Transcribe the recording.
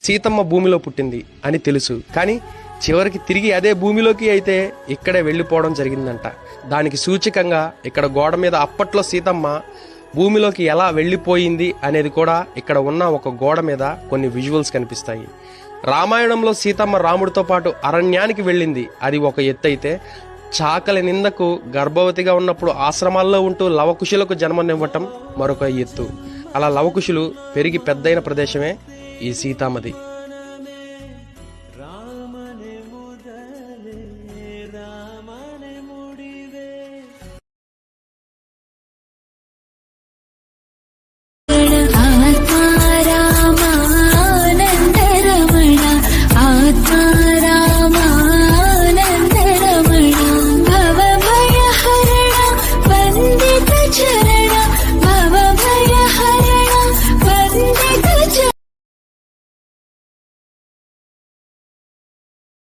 సీతమ్మ భూమిలో పుట్టింది అని తెలుసు. కానీ చివరికి తిరిగి అదే భూమిలోకి అయితే ఇక్కడే వెళ్ళిపోవడం జరిగిందంట. దానికి సూచకంగా ఇక్కడ గోడ మీద అప్పట్లో సీతమ్మ భూమిలోకి ఎలా వెళ్ళిపోయింది అనేది కూడా ఇక్కడ ఉన్న ఒక గోడ మీద కొన్ని విజువల్స్ కనిపిస్తాయి. రామాయణంలో సీతమ్మ రాముడితో పాటు అరణ్యానికి వెళ్ళింది, అది ఒక ఎత్తు అయితే, చాకలి నిందకు గర్భవతిగా ఉన్నప్పుడు ఆశ్రమాల్లో ఉంటూ లవకుశులకు జన్మనివ్వటం మరొక ఎత్తు. అలా లవకుశులు పెరిగి పెద్దయిన ప్రదేశమే ఈ సీతామది.